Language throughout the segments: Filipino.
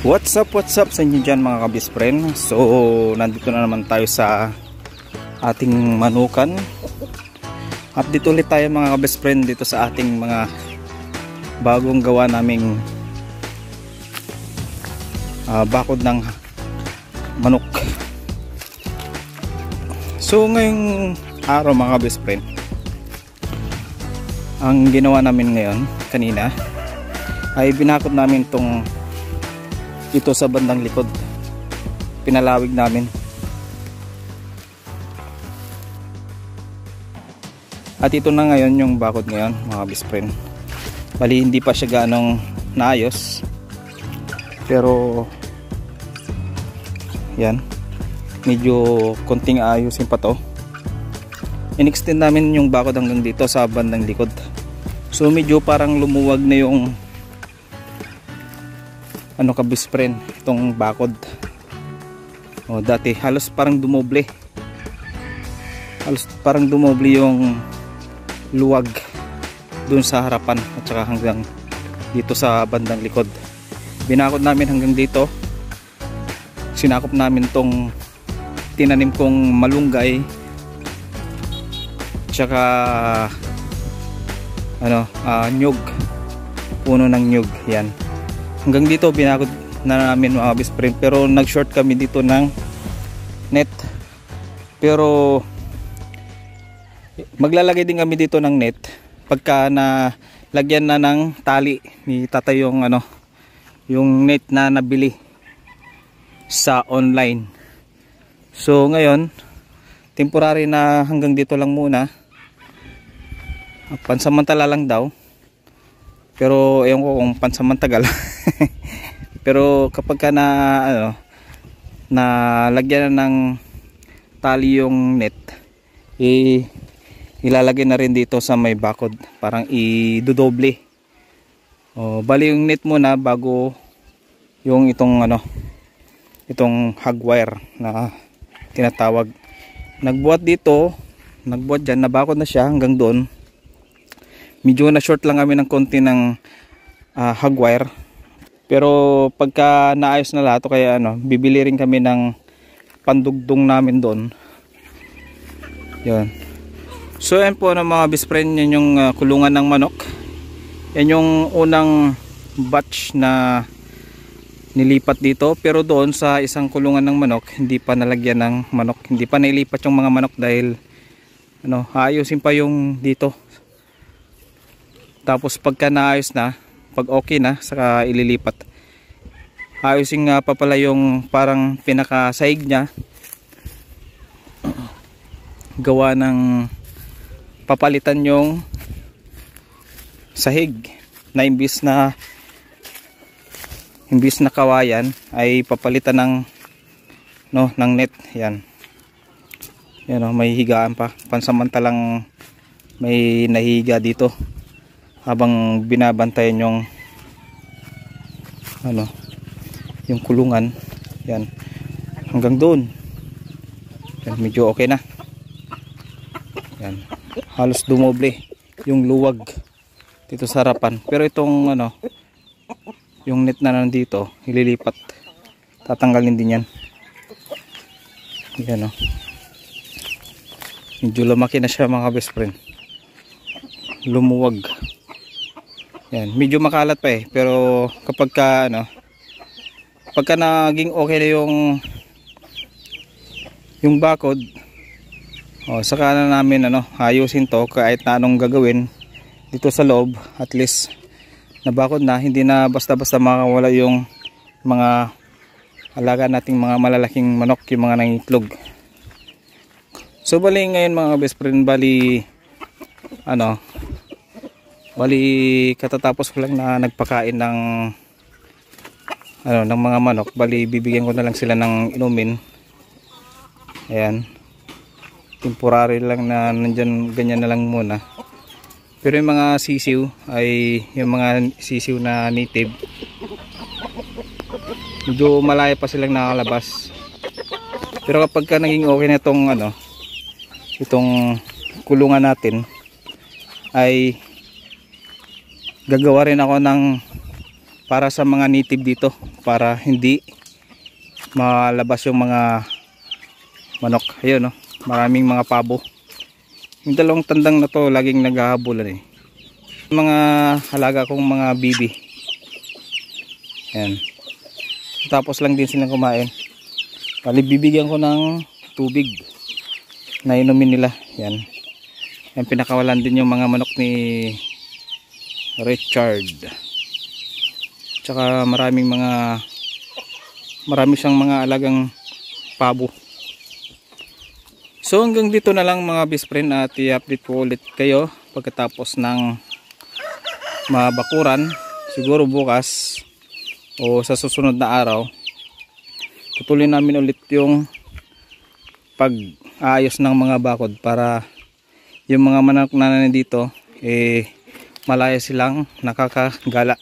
What's up sa inyo dyan mga kabisfriend. So nandito na naman tayo sa ating manukan. Update ulit tayo mga kabisfriend dito sa ating mga bagong gawa naming bakod ng manok. So ngayong araw mga kabisfriend, ang ginawa namin ngayon kanina ay binakod namin tong ito sa bandang likod, pinalawig namin. At ito na ngayon yung bakod ngayon mga best-friend. Bali hindi pa siya ganong naayos, pero yan, medyo konting ayusin pa to. In-extend namin yung bakod hanggang dito sa bandang likod. So medyo parang lumuwag na yung kabis-friend, itong bakod. Dati halos parang dumoble. Yung luwag dun sa harapan at saka hanggang dito sa bandang likod. Binakod namin hanggang dito. Sinakop namin tong tinanim kong malunggay tsaka nyug, puno ng nyug. Yan. Hanggang dito binakod na namin mga best-friend, pero nag-short kami dito ng net. Pero maglalagay din kami dito ng net pagka na lagyan na ng tali ni tatay yung yung net na nabili sa online. So ngayon temporary na hanggang dito lang muna, pansamantala lang daw, pero ewan ko kung pansamantagal. Pero kapag ka na lagyan na ng tali yung net, ilalagay na rin dito sa may bakod, parang idodoble. Bali yung net muna bago yung itong hog wire na tinatawag. Nagbuhat dyan, nabakod na siya hanggang doon. Medyo na short lang kami ng konti ng hog wire, pero pagka naayos na lahat, kaya bibili rin kami ng pandugdong namin doon. Yan. So yan po mga best friend, yan yung kulungan ng manok. Yan yung unang batch na nilipat dito, pero doon sa isang kulungan ng manok hindi pa nalagyan ng manok, hindi pa nailipat yung mga manok dahil ayusin pa yung dito. Tapos pagka naayos na, pag okay na, saka ililipat. Ayusin nga pa pala yung parang pinakasaig niya, gawa ng papalitan yung sahig na imbis na kawayan ay papalitan ng net. Yan. May higaan pa, pansamantalang may nahiga dito habang binabantayan yung kulungan. Yan, hanggang doon. Yan, medyo okay na. Yan, halos dumoble yung luwag dito sa harapan, pero itong yung net na nandito ililipat, tatanggalin din yan. Yan, medyo lumaki na siya mga best friend, lumuwag. Yan, medyo makalat pa pero pagka naging okay na yung bakod, saka na namin ayusin to kahit na anong gagawin dito sa loob. At least nabakod na, hindi na basta-basta makawala yung mga alaga nating mga malalaking manok, yung mga nangitlog. So bali ngayon mga best friend, bali katatapos ko lang na nagpakain ng mga manok. Bali bibigyan ko na lang sila ng inumin. Ayan, temporary lang na nandyan, ganyan na lang muna. Pero yung mga sisiw ay yung mga sisiw na native, medyo malaya pa silang nakalabas. Pero kapag ka naging okay na itong kulungan natin, ay gagawa rin ako ng para sa mga native dito, para hindi malabas yung mga manok. Ayun, no? Maraming mga pabo. Yung dalawang tandang na to laging naghahabulan mga halaga kong mga bibi. Yan. Tapos lang din silang kumain. Bali bibigyan ko ng tubig na inumin nila. Yan. Yan, pinakawalan din yung mga manok ni Richard. Tsaka marami siyang mga alagang pabo. So hanggang dito na lang mga best friend, at i-update ko ulit kayo pagkatapos ng mabakuran. Siguro bukas o sa susunod na araw tutuloy namin ulit yung pag-aayos ng mga bakod para yung mga manok na nandito malaya silang nakakagala.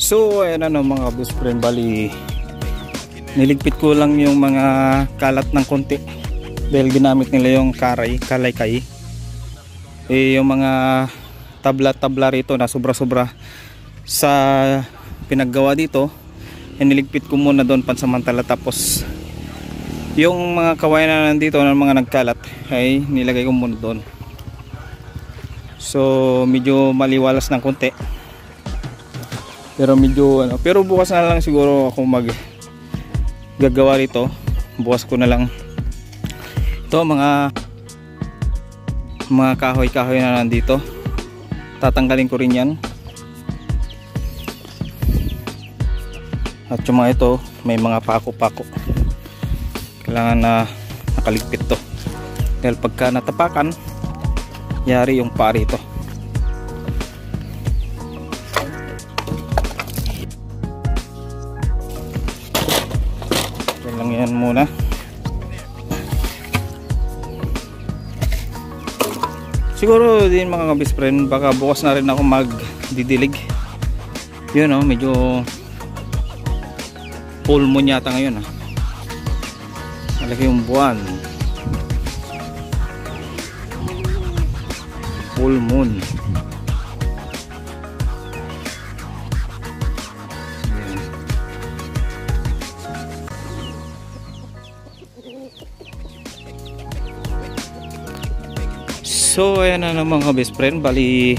So ayan mga best friend, bali niligpit ko lang yung mga kalat ng konti dahil ginamit nila yung kalay-kay. Yung mga tabla-tabla rito na sobra-sobra sa pinaggawa dito, niligpit ko muna doon pansamantala, tapos yung mga kawayan na nandito ng mga nagkalat ay nilagay ko muna doon. So medyo maliwalas ng konti, pero medyo pero bukas na lang siguro ako gagawa rito. Bukas ko na lang ito mga kahoy na nandito, tatanggalin ko rin yan. At yung mga ito may mga pako-pako, kailangan na nakaligpit to dahil pagka natapakan yari yung pari ito. Yan lang yan muna. Siguro din mga best friend, baka bukas na rin ako magdidilig. Yun oh, medyo full moon yata ngayon ah. Malaki yung buwan. Full moon. So ayan na naman mga best friend, bali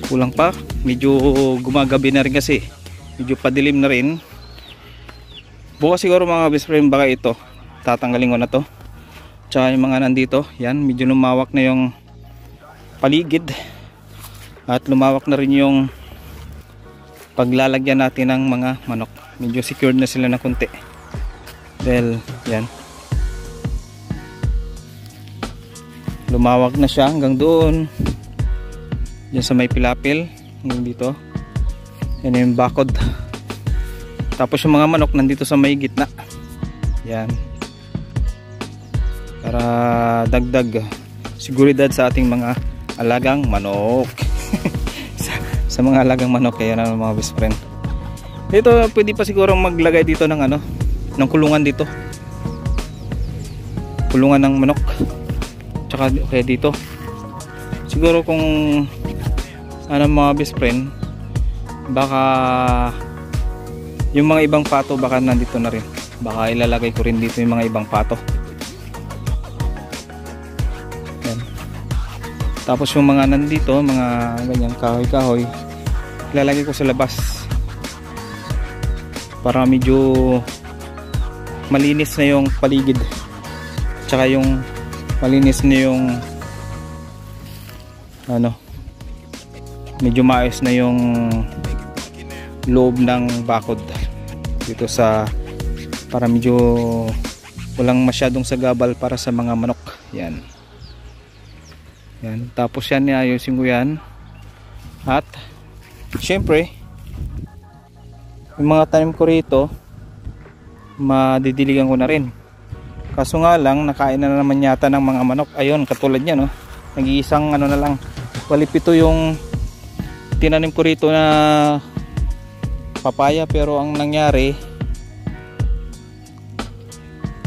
kulang pa, medyo gumagabi na rin kasi, medyo padilim na rin. Bukas siguro mga best friend, baka ito tatanggalin ko na to, tsaka yung mga nandito, yan medyo lumawak na yung paligid at lumawak na rin yung paglalagyan natin ng mga manok. Medyo secured na sila na konti dahil yan lumawak na siya hanggang doon, dyan sa may pilapil, hanggang dito. Yan yung bakod. Tapos yung mga manok nandito sa may gitna. Yan, para dagdag seguridad sa ating mga alagang manok. sa mga alagang manok, kaya na mga best friend. Dito pwede pa siguro maglagay dito ng ano, ng kulungan dito, kulungan ng manok. Tsaka okay dito siguro kung ano mga best friend, baka yung mga ibang pato baka nandito na rin, baka ilalagay ko rin dito yung mga ibang pato. Yan. Tapos yung mga nandito, mga ganyan kahoy kahoy, ilalagay ko sa labas para medyo malinis na yung paligid, tsaka yung malinis na yung ano, medyo maayos na yung loob ng bakod dito sa, para medyo walang masyadong sagabal para sa mga manok. Yan, yan. Tapos yan, ayusin ko yan, at syempre yung mga tanim ko rito madidiligan ko na rin. Kaso nga lang, nakain na naman yata ng mga manok. Ayun, katulad niya, no? Nag-iisang ano na lang. Walipito yung tinanim ko rito na papaya, pero ang nangyari,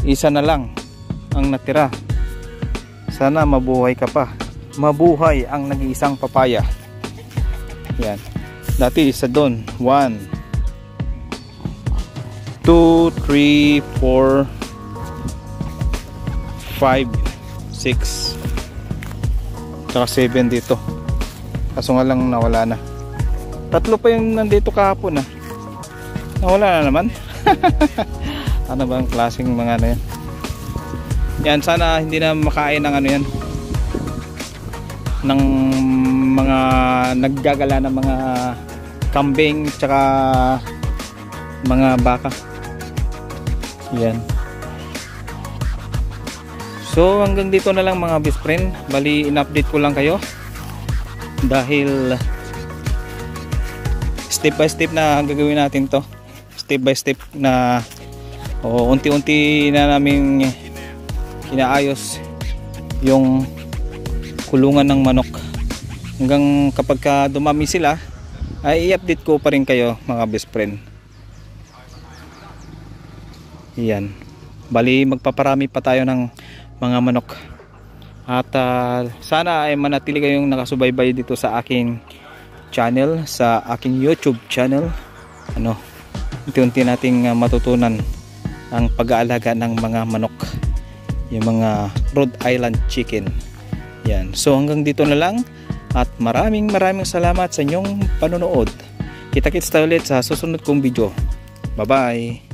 isa na lang ang natira. Sana mabuhay ka pa. Mabuhay ang nag-iisang papaya. Yan. Dati isa doon. 1, 2, 3, 4, 5, 6 tsaka 7 dito. Kaso nga lang nawala na. Tatlo pa yung nandito kahapon ah. Nawala na naman. Ano ba ang klaseng mga ano yan? Yan, sana hindi na makain ng ano yan, ng mga naggagala ng mga kambing tsaka mga baka. Yan. So hanggang dito na lang mga best friend, bali in-update ko lang kayo dahil step by step na gagawin natin to, step by step na unti-unti na namin inaayos yung kulungan ng manok hanggang kapag dumami sila ay i-update ko pa rin kayo mga best friend. Yan, bali magpaparami pa tayo ng mga manok at sana ay manatili kayong nakasubaybay dito sa aking channel, sa aking YouTube channel. Ano, unti-unti nating matutunan ang pag-aalaga ng mga manok, yung mga Rhode Island chicken. Yan, so hanggang dito na lang at maraming salamat sa inyong panonood. Kita-kits tayo ulit sa susunod kong video. Bye bye.